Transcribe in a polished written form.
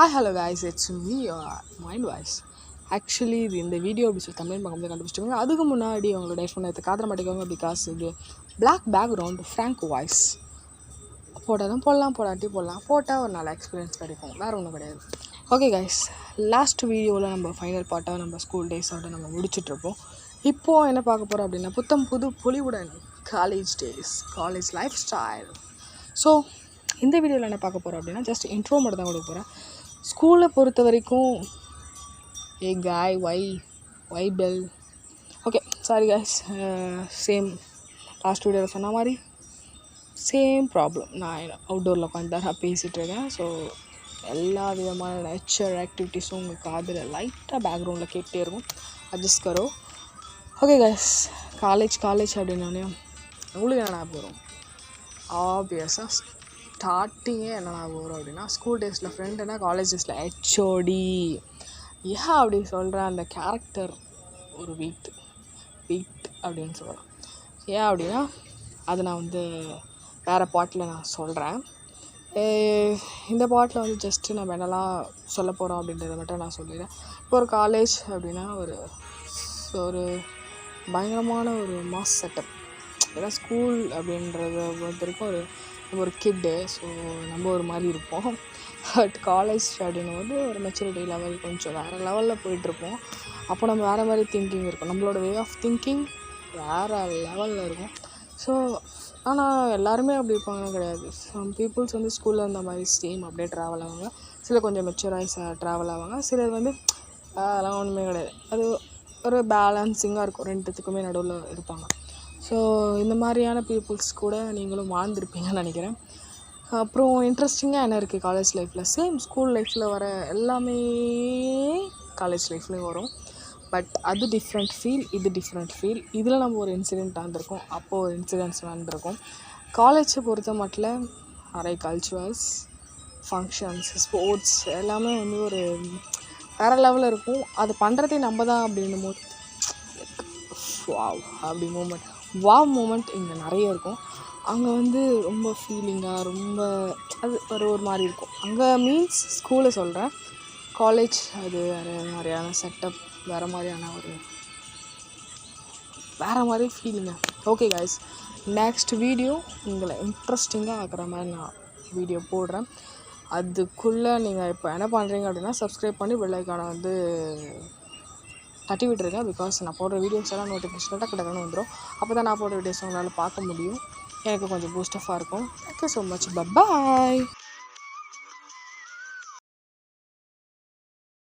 Hi hello guys, it's me mind voice. Actually இது இந்த video அப்படி சொல்லி தமிழ் பார்க்கும்போது கண்டுபிடிச்சிக்கோங்க. அதுக்கு முன்னாடி அவங்களோட ஐஃபோன் எடுத்து காதல மாட்டேங்க. பிகாஸ் இது பிளாக் பேக்ரவுண்ட் ஃப்ராங்க் வாய்ஸ் போட்டாலும் போடலாம், போடாட்டி போடலாம். போட்டால் ஒரு நல்ல எக்ஸ்பீரியன்ஸ் கிடைக்கும், வேறு ஒன்றும் கிடையாது. ஓகே கைஸ், லாஸ்ட் வீடியோவில் நம்ம ஃபைனல் பார்ட்டாக நம்ம ஸ்கூல் டேஸோட நம்ம முடிச்சிட்ருப்போம். இப்போது என்ன பார்க்க போகிறோம் அப்படின்னா, புத்தம் புது பொலிவுடன் college days, college life style. So இந்த வீடியோவில் என்ன பார்க்க போகிறோம் அப்படின்னா, ஜஸ்ட் இன்ட்ரோ மட்டும் தான் கொடுக்க போகிறேன். ஸ்கூலை பொறுத்த வரைக்கும் ஏ காய் வை பெல் okay sorry guys, same last வீடியோவில் சொன்ன மாதிரி சேம் ப்ராப்ளம். நான் அவுட்டோரில் உட்காந்து தான் நான் பேசிகிட்ருக்கேன். ஸோ எல்லா விதமான நேச்சர் ஆக்டிவிட்டீஸும் உங்கள் காதில் லைட்டாக பேக்ரவுண்டில் கேட்டே இருக்கும். அட்ஜஸ்ட் கரோ. ஓகே கைஸ், காலேஜ் அப்படின்னோடனே உங்களுக்கு என்ன ஞாபகம் வரும்? ஆப்வியஸாக ஸ்டார்டிங்கே என்ன ஞாபகம் வரும் அப்படின்னா, ஸ்கூல் டேஸில் ஃப்ரெண்டுனா, காலேஜ் டேஸில் ஹெச்ஓடி. ஏன் அப்படி சொல்கிறேன், அந்த கேரக்டர் ஒரு வீட் அப்படின்னு சொல்லலாம். ஏன் அப்படின்னா, அது நான் வேறு பாட்டில் நான் சொல்கிறேன். இந்த பாட்டில் ஜஸ்ட்டு நம்ம என்னெல்லாம் சொல்ல போகிறோம் அப்படின்றத மட்டும் நான் சொல்லிடுறேன். இப்போ ஒரு காலேஜ் அப்படின்னா ஒரு பயங்கரமான ஒரு மாஸ் செட்டப். ஏன்னா ஸ்கூல் அப்படின்றத பொறுத்த வரைக்கும் ஒரு கிட்டு, ஸோ நம்ம ஒரு மாதிரி இருப்போம். பட் காலேஜ் அப்படின்னும் ஒரு மெச்சூரிட்டி லெவல் கொஞ்சம் வேறு லெவலில் போயிட்டுருப்போம். அப்போ நம்ம வேறு மாதிரி திங்கிங் இருக்கும், நம்மளோட வே ஆஃப் திங்கிங் வேறு லெவலில் இருக்கும். ஸோ ஆனால் எல்லாருமே அப்படி இருப்பாங்கன்னு கிடையாது. சம் பீப்புள்ஸ் ஸ்கூலில் இருந்த மாதிரி சேம் அப்படியே ட்ராவல் ஆவாங்க. சில கொஞ்சம் மெச்சூராக ட்ராவல் ஆவாங்க. சிலர் அதெல்லாம் ஒன்றுமே கிடையாது. அது ஒரு பேலன்சிங்காக இருக்கும், ரெண்டுத்துக்குமே நடுவில் இருப்பாங்க. ஸோ இந்த மாதிரியான பீப்புள்ஸ் கூட நீங்களும் வாழ்ந்துருப்பீங்கன்னு நினைக்கிறேன். அப்புறம் இன்ட்ரெஸ்டிங்காக என்ன இருக்குது காலேஜ் லைஃப்பில், சேம் ஸ்கூல் லைஃப்பில் வர எல்லாமே காலேஜ் லைஃப்லேயும் வரும். பட் அது டிஃப்ரெண்ட் ஃபீல், இது டிஃப்ரெண்ட் ஃபீல். இதில் நம்ம ஒரு இன்சிடெண்ட் நடந்திருக்கோம், அப்போது ஒரு இன்சிடென்ட்ஸ் நடந்திருக்கும். காலேஜை பொறுத்த மட்டும் நிறைய கல்ச்சுரல்ஸ், ஃபங்க்ஷன்ஸ், ஸ்போர்ட்ஸ் எல்லாமே ஒரு வேறு லெவலில் இருக்கும். அது பண்ணுறதே நம்ம தான் அப்படின்னும் போது அப்படி மூமெண்ட் இங்கே நிறைய இருக்கும். அங்கே ரொம்ப ஃபீலிங்காக, ரொம்ப அது ஒரு மாதிரி இருக்கும். அங்கே மீன்ஸ் ஸ்கூலை சொல்கிறேன். காலேஜ் அது வேறு மாதிரியான செட்டப், வேறு மாதிரி ஃபீலிங்காக. ஓகே கைஸ், நெக்ஸ்ட் வீடியோ உங்களை இன்ட்ரெஸ்டிங்காக ஆக்குற மாதிரி நான் வீடியோ போடுறேன். அதுக்குள்ளே நீங்கள் இப்போ என்ன பண்ணுறீங்க அப்படின்னா, சப்ஸ்கிரைப் பண்ணி பெல் ஐக்கானை தட்டி விட்டுருங்க. பிகாஸ் நான் போடுற வீடியோஸ் எல்லாம் நோட்டிஃபிகேஷன் டக்குன்னு வந்துடும். அப்போ தான் நான் போடுற வீடியோஸ் உங்களால் பார்க்க முடியும். எனக்கு கொஞ்சம் பூஸ்டஃபாக இருக்கும். Thank you so much. பை.